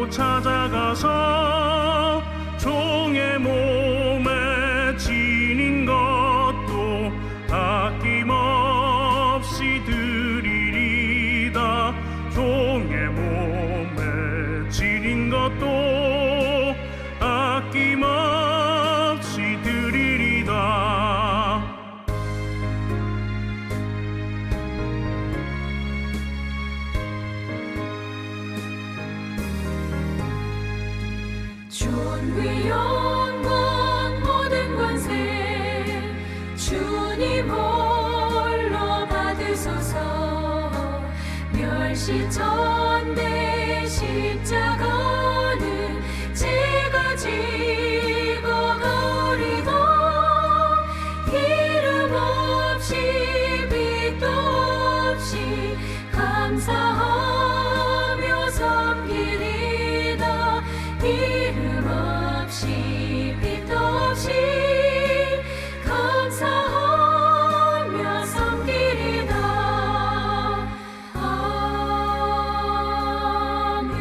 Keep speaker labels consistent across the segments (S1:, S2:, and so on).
S1: 찾아가서 종의 몸에 지닌 것도 아낌없이 드리리다. 종의 몸에 지닌 것도 아낌없이 드리리다.
S2: 존귀 영광 모든 권세 주님 홀로 받으소서. 멸시천대 십자가는 제가 지고 가리다. 이름 없이 빛도 없이 감사하며 섬기리다. 이름 없이 빛도 없이 감사하며 섬기리다. 아멘.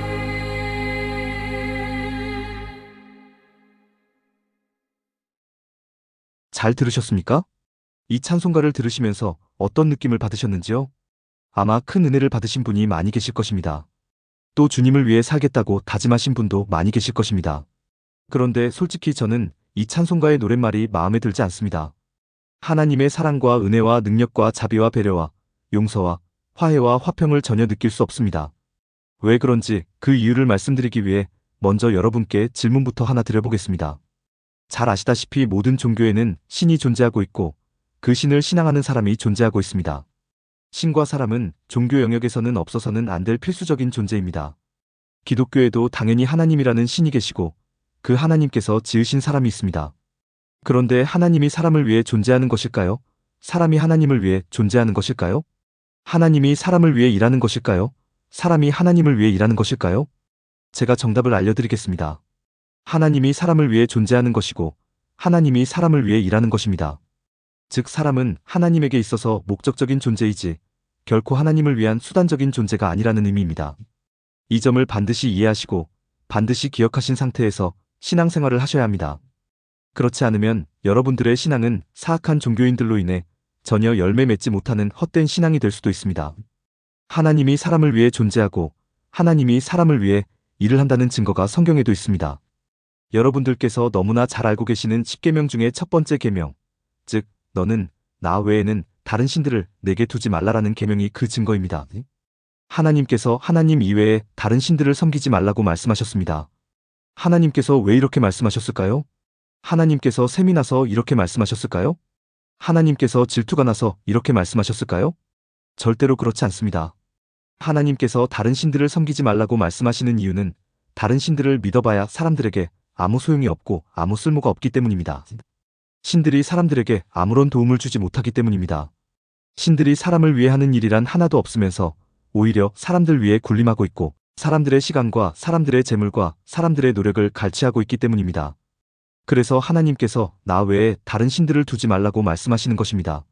S3: 잘 들으셨습니까? 이 찬송가를 들으시면서 어떤 느낌을 받으셨는지요? 아마 큰 은혜를 받으신 분이 많이 계실 것입니다. 또 주님을 위해 살겠다고 다짐하신 분도 많이 계실 것입니다. 그런데 솔직히 저는 이 찬송가의 노랫말이 마음에 들지 않습니다. 하나님의 사랑과 은혜와 능력과 자비와 배려와 용서와 화해와 화평을 전혀 느낄 수 없습니다. 왜 그런지 그 이유를 말씀드리기 위해 먼저 여러분께 질문부터 하나 드려보겠습니다. 잘 아시다시피 모든 종교에는 신이 존재하고 있고 그 신을 신앙하는 사람이 존재하고 있습니다. 신과 사람은 종교 영역에서는 없어서는 안 될 필수적인 존재입니다. 기독교에도 당연히 하나님이라는 신이 계시고 그 하나님께서 지으신 사람이 있습니다. 그런데 하나님이 사람을 위해 존재하는 것일까요? 사람이 하나님을 위해 존재하는 것일까요? 하나님이 사람을 위해 일하는 것일까요? 사람이 하나님을 위해 일하는 것일까요? 제가 정답을 알려드리겠습니다. 하나님이 사람을 위해 존재하는 것이고 하나님이 사람을 위해 일하는 것입니다. 즉 사람은 하나님에게 있어서 목적적인 존재이지 결코 하나님을 위한 수단적인 존재가 아니라는 의미입니다. 이 점을 반드시 이해하시고 반드시 기억하신 상태에서 신앙생활을 하셔야 합니다. 그렇지 않으면 여러분들의 신앙은 사악한 종교인들로 인해 전혀 열매 맺지 못하는 헛된 신앙이 될 수도 있습니다. 하나님이 사람을 위해 존재하고 하나님이 사람을 위해 일을 한다는 증거가 성경에도 있습니다. 여러분들께서 너무나 잘 알고 계시는 10계명 중에 첫 번째 계명, 즉 너는 나 외에는 다른 신들을 내게 두지 말라라는 계명이 그 증거입니다. 하나님께서 하나님 이외에 다른 신들을 섬기지 말라고 말씀하셨습니다. 하나님께서 왜 이렇게 말씀하셨을까요? 하나님께서 셈이 나서 이렇게 말씀하셨을까요? 하나님께서 질투가 나서 이렇게 말씀하셨을까요? 절대로 그렇지 않습니다. 하나님께서 다른 신들을 섬기지 말라고 말씀하시는 이유는 다른 신들을 믿어봐야 사람들에게 아무 소용이 없고 아무 쓸모가 없기 때문입니다. 신들이 사람들에게 아무런 도움을 주지 못하기 때문입니다. 신들이 사람을 위해 하는 일이란 하나도 없으면서 오히려 사람들 위해 군림하고 있고 사람들의 시간과 사람들의 재물과 사람들의 노력을 갈취하고 있기 때문입니다. 그래서 하나님께서 나 외에 다른 신들을 두지 말라고 말씀하시는 것입니다.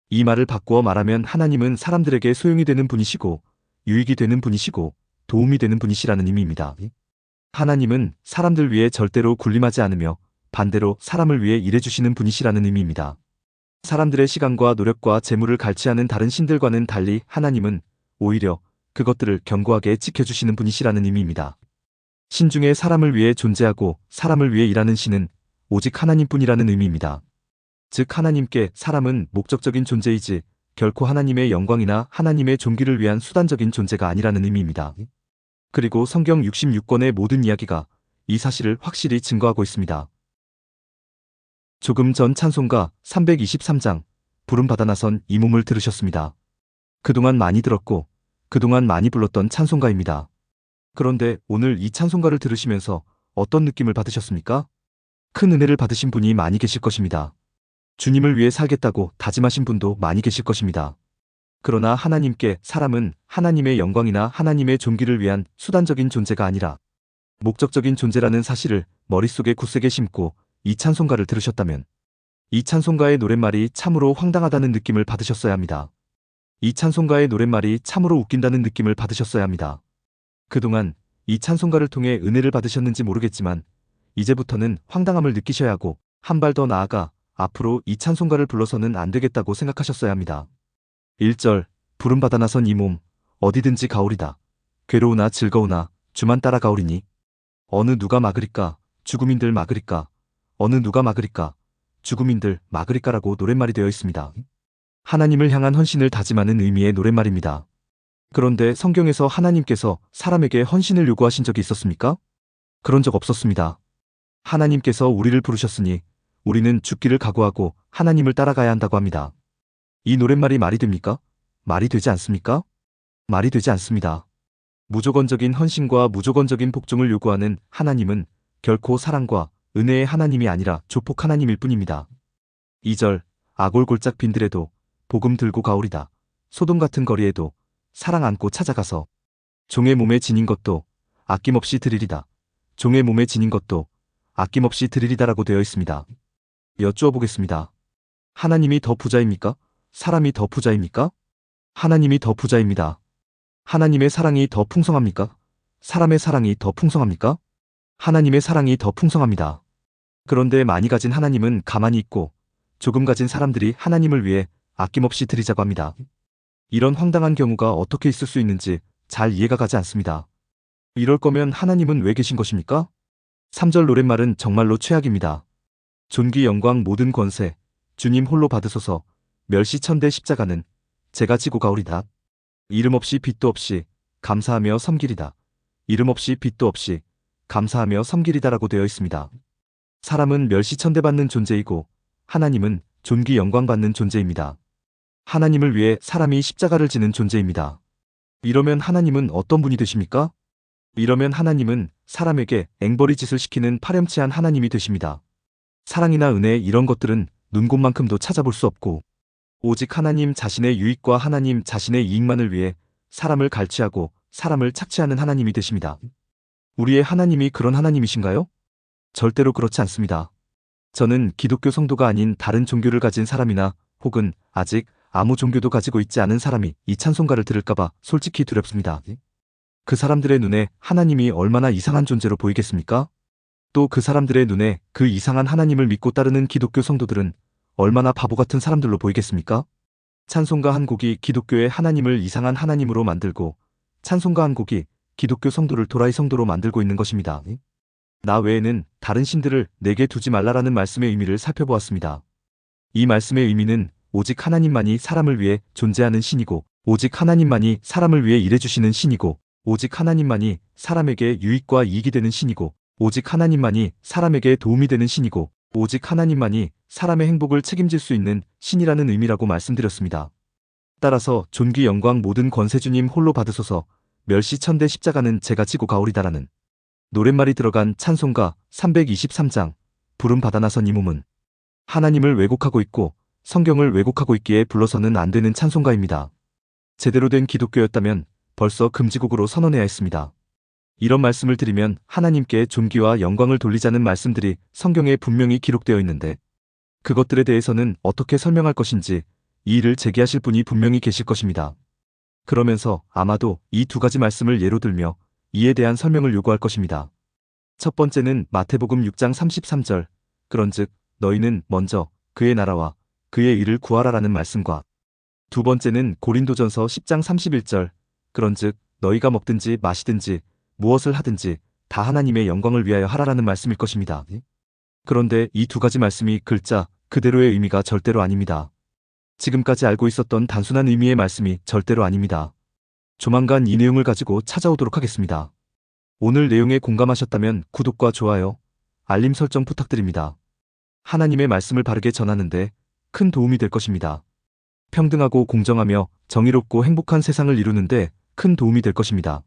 S3: 이 말을 바꾸어 말하면 하나님은 사람들에게 소용이 되는 분이시고 유익이 되는 분이시고 도움이 되는 분이시라는 의미입니다. 하나님은 사람들 위해 절대로 군림하지 않으며 반대로 사람을 위해 일해주시는 분이시라는 의미입니다. 사람들의 시간과 노력과 재물을 갈취하는 다른 신들과는 달리 하나님은 오히려 그것들을 견고하게 지켜주시는 분이시라는 의미입니다. 신 중에 사람을 위해 존재하고 사람을 위해 일하는 신은 오직 하나님뿐이라는 의미입니다. 즉 하나님께 사람은 목적적인 존재이지 결코 하나님의 영광이나 하나님의 존귀를 위한 수단적인 존재가 아니라는 의미입니다. 그리고 성경 66권의 모든 이야기가 이 사실을 확실히 증거하고 있습니다. 조금 전 찬송가 323장 부름받아 나선 이 몸을 들으셨습니다. 그동안 많이 들었고 그동안 많이 불렀던 찬송가입니다. 그런데 오늘 이 찬송가를 들으시면서 어떤 느낌을 받으셨습니까? 큰 은혜를 받으신 분이 많이 계실 것입니다. 주님을 위해 살겠다고 다짐하신 분도 많이 계실 것입니다. 그러나 하나님께 사람은 하나님의 영광이나 하나님의 존귀를 위한 수단적인 존재가 아니라 목적적인 존재라는 사실을 머릿속에 굳세게 심고 이 찬송가를 들으셨다면 이 찬송가의 노랫말이 참으로 황당하다는 느낌을 받으셨어야 합니다. 이 찬송가의 노랫말이 참으로 웃긴다는 느낌을 받으셨어야 합니다. 그동안 이 찬송가를 통해 은혜를 받으셨는지 모르겠지만 이제부터는 황당함을 느끼셔야 하고 한 발 더 나아가 앞으로 이 찬송가를 불러서는 안 되겠다고 생각하셨어야 합니다. 1절 부름받아 나선 이 몸 어디든지 가오리다. 괴로우나 즐거우나 주만 따라 가오리니 어느 누가 막으리까 죽음인들 막으리까 어느 누가 막으리까 죽음인들 막으리까라고 노랫말이 되어 있습니다. 하나님을 향한 헌신을 다짐하는 의미의 노랫말입니다. 그런데 성경에서 하나님께서 사람에게 헌신을 요구하신 적이 있었습니까? 그런 적 없었습니다. 하나님께서 우리를 부르셨으니 우리는 죽기를 각오하고 하나님을 따라가야 한다고 합니다. 이 노랫말이 말이 됩니까? 말이 되지 않습니까? 말이 되지 않습니다. 무조건적인 헌신과 무조건적인 복종을 요구하는 하나님은 결코 사랑과 은혜의 하나님이 아니라 조폭 하나님일 뿐입니다. 2절 아골골짝 빈들에도 복음 들고 가오리다. 소돔 같은 거리에도 사랑 안고 찾아가서 종의 몸에 지닌 것도 아낌없이 드리리다. 종의 몸에 지닌 것도 아낌없이 드리리다라고 되어 있습니다. 여쭈어 보겠습니다. 하나님이 더 부자입니까? 사람이 더 부자입니까? 하나님이 더 부자입니다. 하나님의 사랑이 더 풍성합니까? 사람의 사랑이 더 풍성합니까? 하나님의 사랑이 더 풍성합니다. 그런데 많이 가진 하나님은 가만히 있고 조금 가진 사람들이 하나님을 위해 아낌없이 드리자고 합니다. 이런 황당한 경우가 어떻게 있을 수 있는지 잘 이해가 가지 않습니다. 이럴 거면 하나님은 왜 계신 것입니까? 3절 노랫말은 정말로 최악입니다. 존귀 영광 모든 권세 주님 홀로 받으소서 멸시천대 십자가는 제가 지고 가오리다. 이름 없이 빛도 없이 감사하며 섬기리다. 이름 없이 빛도 없이 감사하며 섬기리다라고 되어 있습니다. 사람은 멸시천대 받는 존재이고 하나님은 존귀 영광 받는 존재입니다. 하나님을 위해 사람이 십자가를 지는 존재입니다. 이러면 하나님은 어떤 분이 되십니까? 이러면 하나님은 사람에게 앵벌이 짓을 시키는 파렴치한 하나님이 되십니다. 사랑이나 은혜 이런 것들은 눈곱만큼도 찾아볼 수 없고 오직 하나님 자신의 유익과 하나님 자신의 이익만을 위해 사람을 갈취하고 사람을 착취하는 하나님이 되십니다. 우리의 하나님이 그런 하나님이신가요? 절대로 그렇지 않습니다. 저는 기독교 성도가 아닌 다른 종교를 가진 사람이나 혹은 아직 아무 종교도 가지고 있지 않은 사람이 이 찬송가를 들을까봐 솔직히 두렵습니다. 그 사람들의 눈에 하나님이 얼마나 이상한 존재로 보이겠습니까? 또 그 사람들의 눈에 그 이상한 하나님을 믿고 따르는 기독교 성도들은 얼마나 바보 같은 사람들로 보이겠습니까? 찬송가 한 곡이 기독교의 하나님을 이상한 하나님으로 만들고 찬송가 한 곡이 기독교 성도를 도라이 성도로 만들고 있는 것입니다. 나 외에는 다른 신들을 내게 두지 말라라는 말씀의 의미를 살펴보았습니다. 이 말씀의 의미는 오직 하나님만이 사람을 위해 존재하는 신이고 오직 하나님만이 사람을 위해 일해주시는 신이고 오직 하나님만이 사람에게 유익과 이익이 되는 신이고 오직 하나님만이 사람에게 도움이 되는 신이고 오직 하나님만이 사람의 행복을 책임질 수 있는 신이라는 의미라고 말씀드렸습니다. 따라서 존귀 영광 모든 권세주님 홀로 받으소서 멸시천대 십자가는 제가 지고 가오리다라는 노랫말이 들어간 찬송가 323장 부름 받아 나선 이 몸은 하나님을 왜곡하고 있고 성경을 왜곡하고 있기에 불러서는 안 되는 찬송가입니다. 제대로 된 기독교였다면 벌써 금지곡으로 선언해야 했습니다. 이런 말씀을 드리면 하나님께 존귀와 영광을 돌리자는 말씀들이 성경에 분명히 기록되어 있는데 그것들에 대해서는 어떻게 설명할 것인지 이 일을 제기하실 분이 분명히 계실 것입니다. 그러면서 아마도 이 두 가지 말씀을 예로 들며 이에 대한 설명을 요구할 것입니다. 첫 번째는 마태복음 6장 33절 그런즉 너희는 먼저 그의 나라와 그의 의를 구하라라는 말씀과 두 번째는 고린도전서 10장 31절 그런즉 너희가 먹든지 마시든지 무엇을 하든지 다 하나님의 영광을 위하여 하라라는 말씀일 것입니다. 그런데 이 두 가지 말씀이 글자 그대로의 의미가 절대로 아닙니다. 지금까지 알고 있었던 단순한 의미의 말씀이 절대로 아닙니다. 조만간 이 내용을 가지고 찾아오도록 하겠습니다. 오늘 내용에 공감하셨다면 구독과 좋아요, 알림 설정 부탁드립니다. 하나님의 말씀을 바르게 전하는데 큰 도움이 될 것입니다. 평등하고 공정하며 정의롭고 행복한 세상을 이루는데 큰 도움이 될 것입니다.